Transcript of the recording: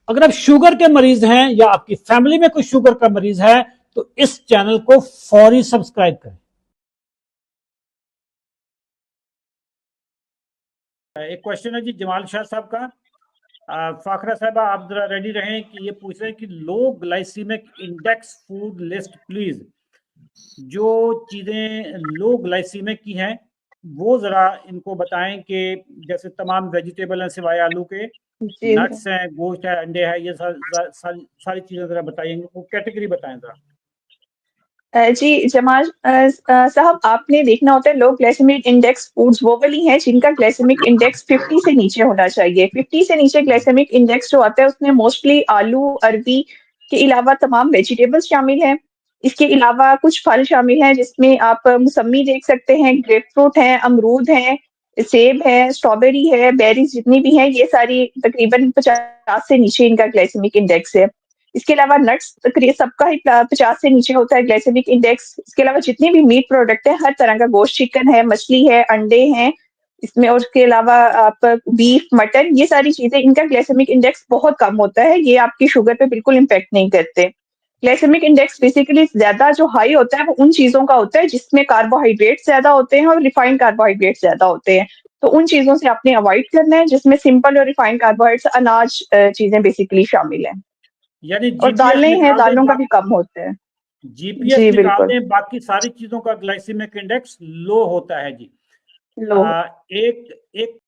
अगर आप शुगर के मरीज हैं या आपकी फैमिली में कोई शुगर का मरीज है तो इस चैनल को फौरी सब्सक्राइब करें। एक क्वेश्चन है जी जमाल शाह साहब का। फाखरा साहब आप जरा रेडी रहें कि ये पूछ रहे हैं कि low glycaemic index food list please. जो चीजें लो ग्लाइसीमिक की हैं वो जरा इनको बताएं कि जैसे तमाम वेजिटेबल हैं सिवाय आलू के, जी नट्स हैं, गोश्त है, अंडे है, ये सारी चीजें जरा बताइए, वो कैटेगरी बताएं जरा। जी जमाल साहब, आपने देखना होता है लो ग्लाइसेमिक इंडेक्स फूड्स वो वाली हैं जिनका ग्लाइसेमिक इंडेक्स 50 से नीचे होना चाहिए। 50 से नीचे ग्लाइसेमिक इंडेक्स जो आता है उसमें मोस्टली आलू, अरबी के अलावा तमाम वेजिटेबल्स शामिल हैं। इसके अलावा कुछ फल शामिल हैं जिसमें आप मौसमी देख सकते हैं, ग्रेप फ्रूट हैं, अमरूद हैं, सेब है, स्ट्रॉबेरी है, बेरीज जितनी भी हैं ये सारी तकरीबन 50 से नीचे इनका ग्लाइसेमिक इंडेक्स है। इसके अलावा नट्स सबका ही 50 से नीचे होता है ग्लाइसेमिक इंडेक्स। इसके अलावा जितने भी मीट प्रोडक्ट है, हर तरह का गोश्त, चिकन है, मछली है, अंडे हैं इसमें, और इसके अलावा आप बीफ, मटन, ये सारी चीजें इनका ग्लाइसेमिक इंडेक्स बहुत कम होता है। ये आपकी शुगर पे बिल्कुल इम्पैक्ट नहीं करते। ग्लाइसेमिक इंडेक्स बेसिकली ज्यादा जो हाई होता है वो उन चीजों का होता है जिसमें कार्बोहाइड्रेट ज्यादा होते हैं और रिफाइंड कार्बोहाइड्रेट ज्यादा होते हैं। तो उन चीजों से आपने अवॉइड करना है जिसमें सिंपल और रिफाइंड कार्बोहाइड्रेट्स, अनाज चीजें बेसिकली शामिल हैं। यानी और जीपीएस दालें हैं, निकाल दें, दालों का भी कम होता है। जीपीएस जी निकाल बिल्कुल। दें, बाकी सारी चीजों का ग्लाइसेमिक इंडेक्स लो होता है जी। लो। एक एक